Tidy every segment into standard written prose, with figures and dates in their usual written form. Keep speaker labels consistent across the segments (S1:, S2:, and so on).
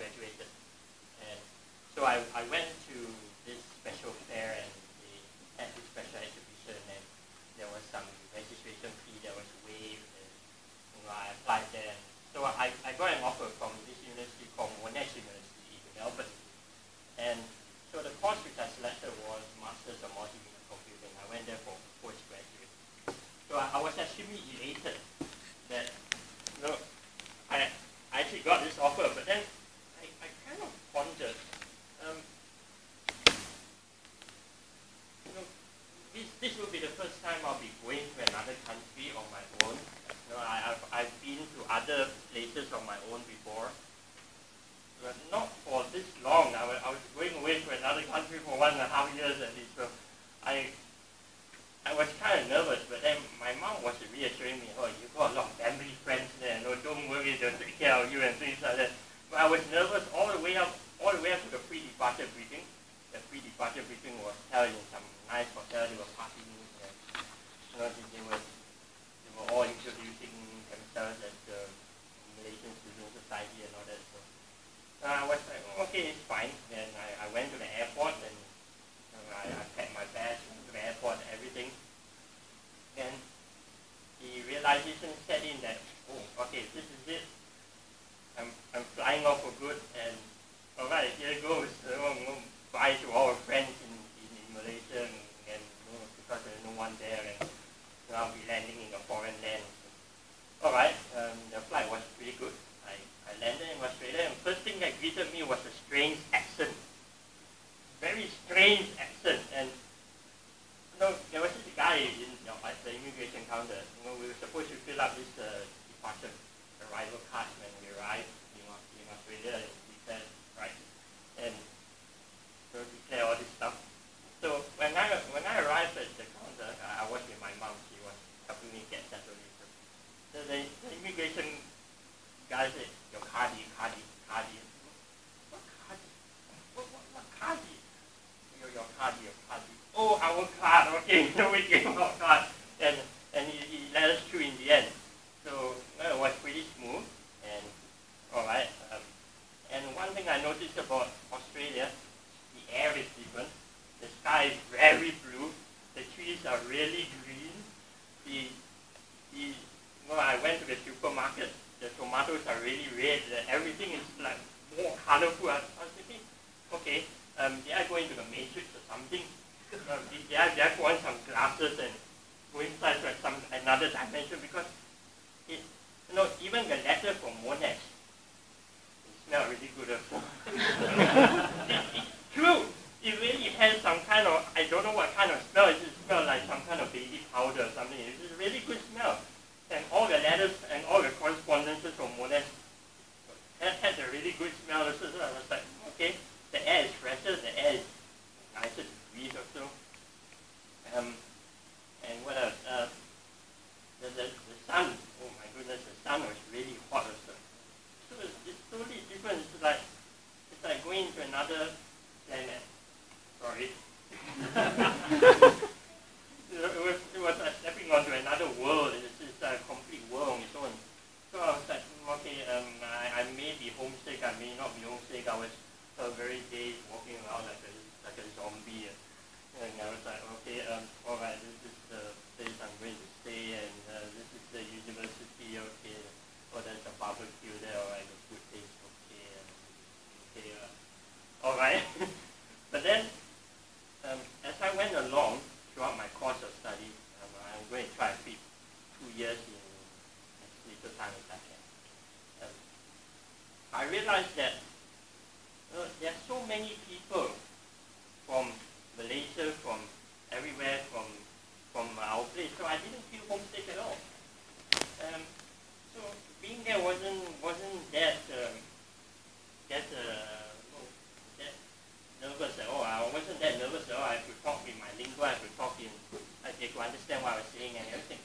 S1: graduated. And so I went to this special fair, and they had this special exhibition, and there was some registration fee that was waived, and I applied there. So I got an offer from this university called Monash University in Melbourne. And so the course which I selected was Masters of Multimedia Computing. I went there for postgraduate. So I was extremely elated that I actually got this offer, but then I kind of pondered, this will be the first time I'll be going to another country on my own. I've been to other places on my own before, but not for this long. I was going away to another country for 1.5 years at least, so I was kind of nervous, but then my mom was reassuring me, oh, you've got a lot of family friends there, no, don't worry, they'll take care of you and things like that. But I was nervous all the way up to the pre-departure briefing. The pre-departure briefing was held in some nice hotel. They were partying, and they were all introducing themselves as the Malaysian Student Society and all that. So I was like, oh, okay, it's fine. And I went to the airport, and I packed my bags, went to the airport and everything. And the realization set in that, oh, okay, this is it. I'm flying off for good, and all right, here goes. Bye to all our friends in Malaysia, and because there's no one there, and I'll be landing in a foreign land. All right, the flight was pretty good. I landed in Australia, and first thing that greeted me was a strange accent. Very strange accent. And there was this guy at the immigration counter. We were supposed to fill up this departure arrival card when we arrived in Australia, and we said, right, and so declare all this stuff. So when I arrived at the counter, I was with my mom. She was helping me get settled in. So the immigration guy said, your cardi. What cardi? What cardi? Your cardi. Oh, our card. Okay, so we gave our card, and he let us through in the end. So it was pretty smooth, and all right. And one thing I noticed about Australia, the air is different. The sky is very blue. The trees are really green. I went to the supermarket. The tomatoes are really red. Everything is like more colorful. I was thinking, okay, they are going to the Matrix or something. They are going some glasses and go inside to another dimension, because even the letter from Monash, it smelled really good also. It's true. It really has some kind of, I don't know what kind of smell. It smells like some kind of baby powder or something. It's a really good smell. And all the letters and all the correspondences from Monash had a really good smell also. So I was like, okay, the air is fresher, the air is nicer to breathe also. And what else? The sun, oh my goodness, the sun was really hot also. So it's totally different. It's like going to another planet. Sorry. It was like stepping onto another world. It's a complete world on its own. So I was like, okay, I may be homesick, I may not be homesick. I was very days walking around like a zombie. And I was like, okay, all right, this is the place I'm going to stay, and this is the university, okay. Oh, there's a barbecue there, all right, the food tastes okay, all right. But then, as I went along throughout my course of study, I'm going to try to fit 2 years in as little time as I can. I realized that there are so many people from Malaysia, from everywhere, from our place, so I didn't feel homesick at all. So being there wasn't that nervous at all. I wasn't that nervous at all. I could talk in my lingua, I could talk in, they could understand what I was saying and everything.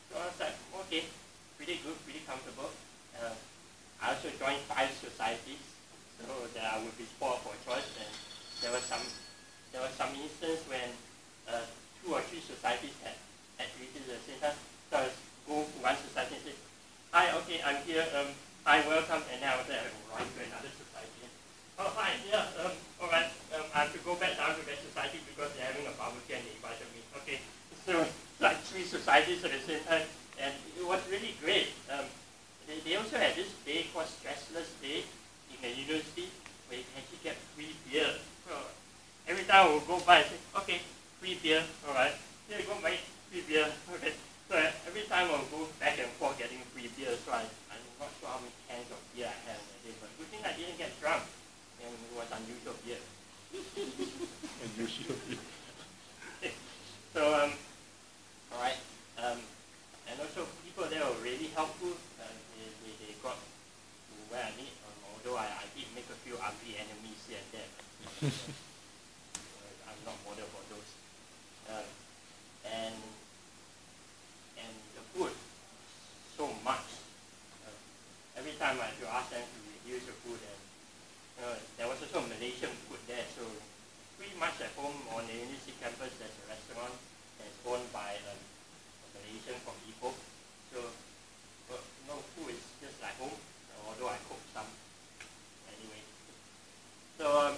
S1: So I was like, okay, pretty good, pretty comfortable. I also joined 5 societies, so that I would be spoiled for choice. And there was some instance when 2 or 3 societies had activities at the same time. So I would go to one society and say, hi, okay, I'm here. hi, welcome, and then I was like, right to another society. Oh, hi, yeah, all right, I have to go back down to that society because they're having a barbecue and they invited me. Okay, so like 3 societies at the same time, and it was really great. They also had this day called Stressless Day in the university where you can actually get free beer. So every time I would go by and say, okay, free beer, all right, here you go, mate, free beer, okay. So every time I would go back and forth getting free beer, so I'm not sure how many cans of beer I had in a day, but good thing I didn't get drunk. And it was unusual beer.
S2: Unusual beer.
S1: So, all right. And also people there were really helpful. They got to where I need, although I did make a few ugly enemies here and there. I'm not bothered for those. And the food, so much. Every time I had to ask them to reduce the food, and there was also Malaysian food there, so pretty much at home on the university campus there's a restaurant that's owned by a Malaysian from Ipoh. So food is just like home, although I cook some anyway. So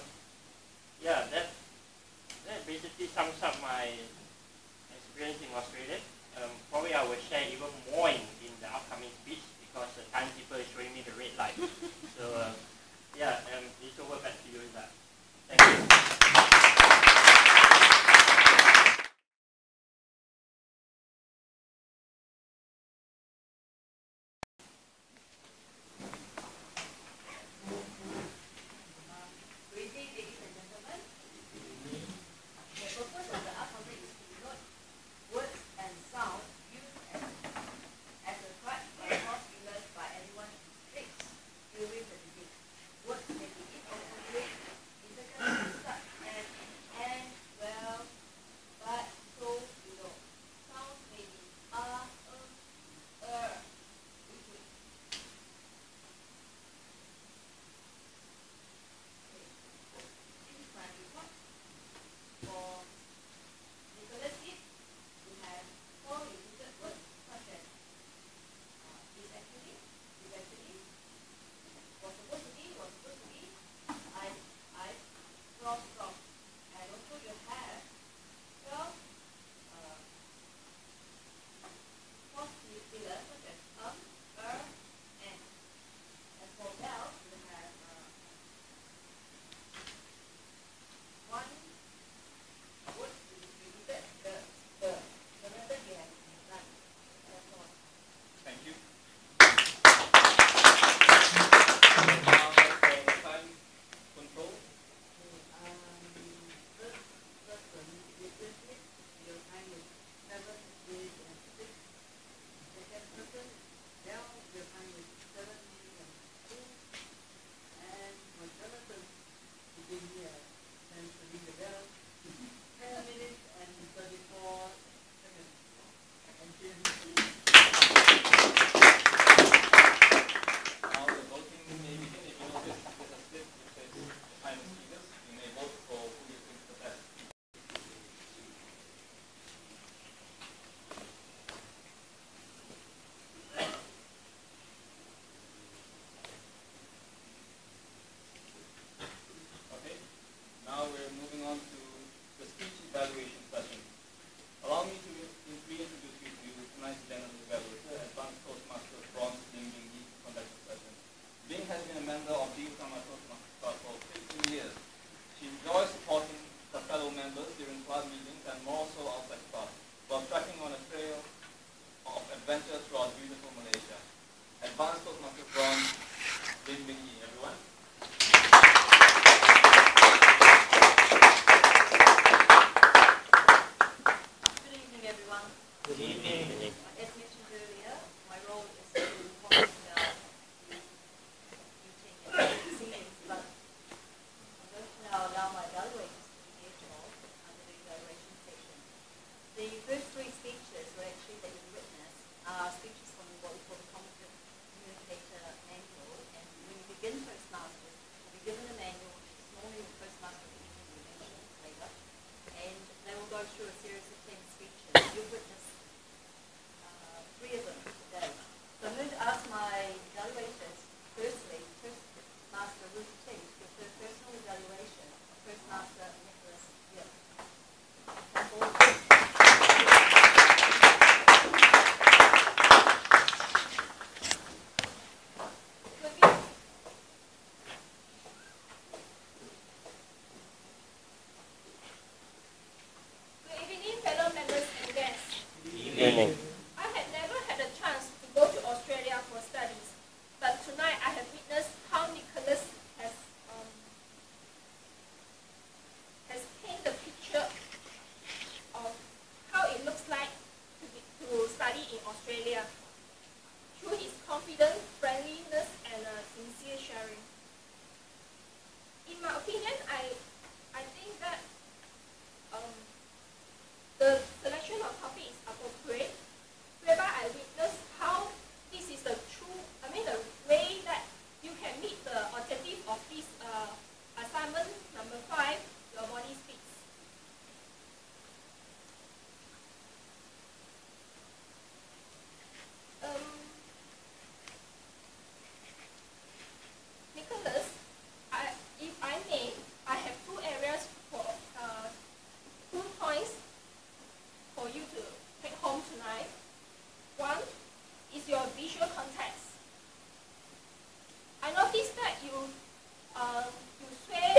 S2: you sway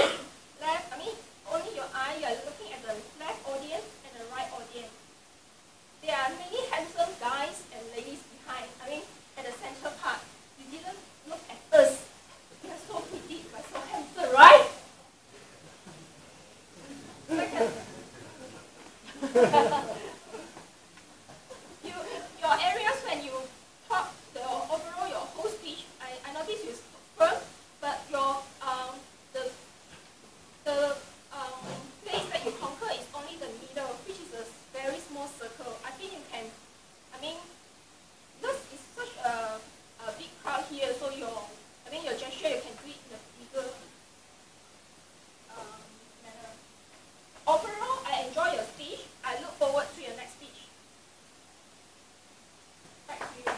S2: left, only your eye, you are looking at the left audience and the right audience. There are many handsome guys and ladies behind, at the center part. You didn't look at us. We are so pretty, we are so handsome, right? Second. Your areas when you talk, overall your whole speech, I notice you first, but your the place that you conquer is only the middle, which is a very small circle. I think you can, because it's such a big crowd here, so your gesture you can do it in a bigger manner. Overall, I enjoy your speech. I look forward to your next speech. Back to you.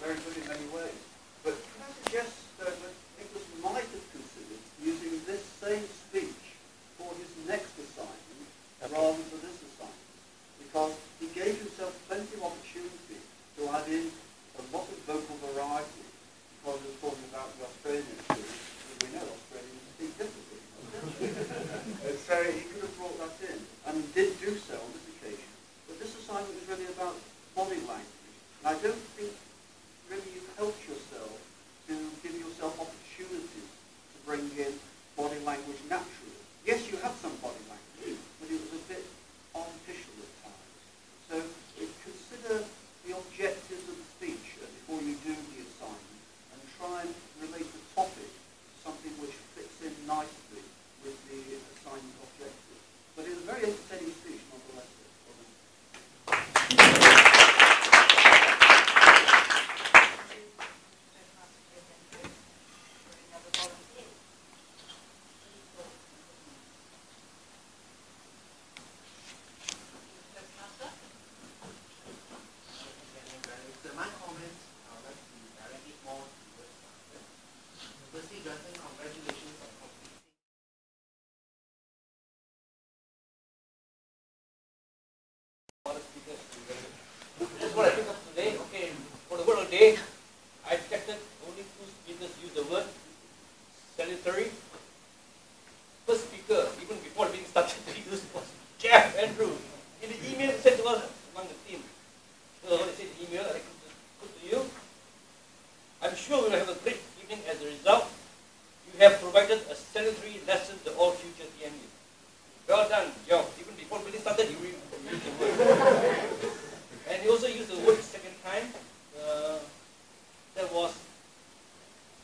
S3: Very good in many ways. But can I suggest that Nicholas might have considered using this same speech for his next assignment rather than for this assignment? Because he gave himself plenty of opportunity to add in a lot of vocal variety, because he was talking about the Australian experience, and we know Australians speak differently. So he could have brought that in, and did do so on this occasion. But this assignment is really about body language. And I don't think really you've helped yourself to give yourself opportunities to bring in body language naturally. Yes, you have some body language, but it was a bit artificial at times. So consider the objectives of the speech before you do the assignment, and try and relate the topic to something which fits in nicely with the assignment objective. But it's a very entertaining speech nonetheless.
S4: This is what I picked up today. Okay, for the word of the day, I detected only two speakers use the word salutary. First speaker, even before being started to use, was Jeff Andrew. In the email he sent to us among the team. So what I said in the email that I put to you, I'm sure we will have a great evening as a result. You have provided a salutary lesson to all future TMU. Well done, Joe. Even before meeting started, you used the word. And he also used the word second time. That was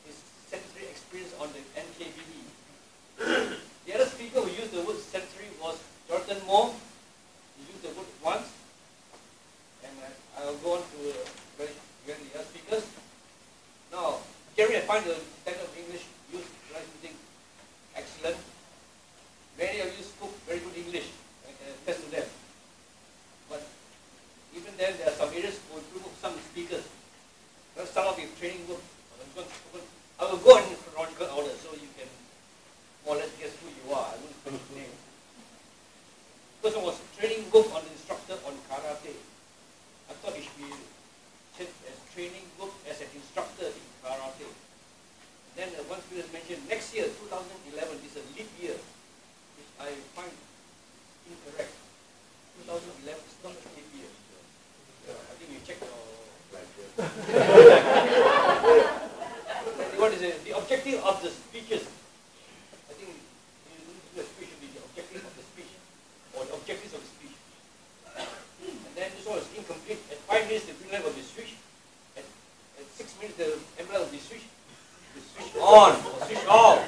S4: his secretary experience on the NKBE. The other speaker who used the word secretary was Jonathan Moore. He used the word once. And I'll go on to the other speakers. Now, Jerry, I find the standard of English used excellent. Many of you spoke very good English. I can attest to them. But even then, there are some areas for improvement of some speakers. Let's start off with training work. I will go in chronological order so you can more or less guess who you are. I won't spell your name. First one was training work on the instructor on karate. I thought it should be said as training work as an instructor in karate. Then one speaker mentioned next year, 2011, is a leap year, which I find on or switch off.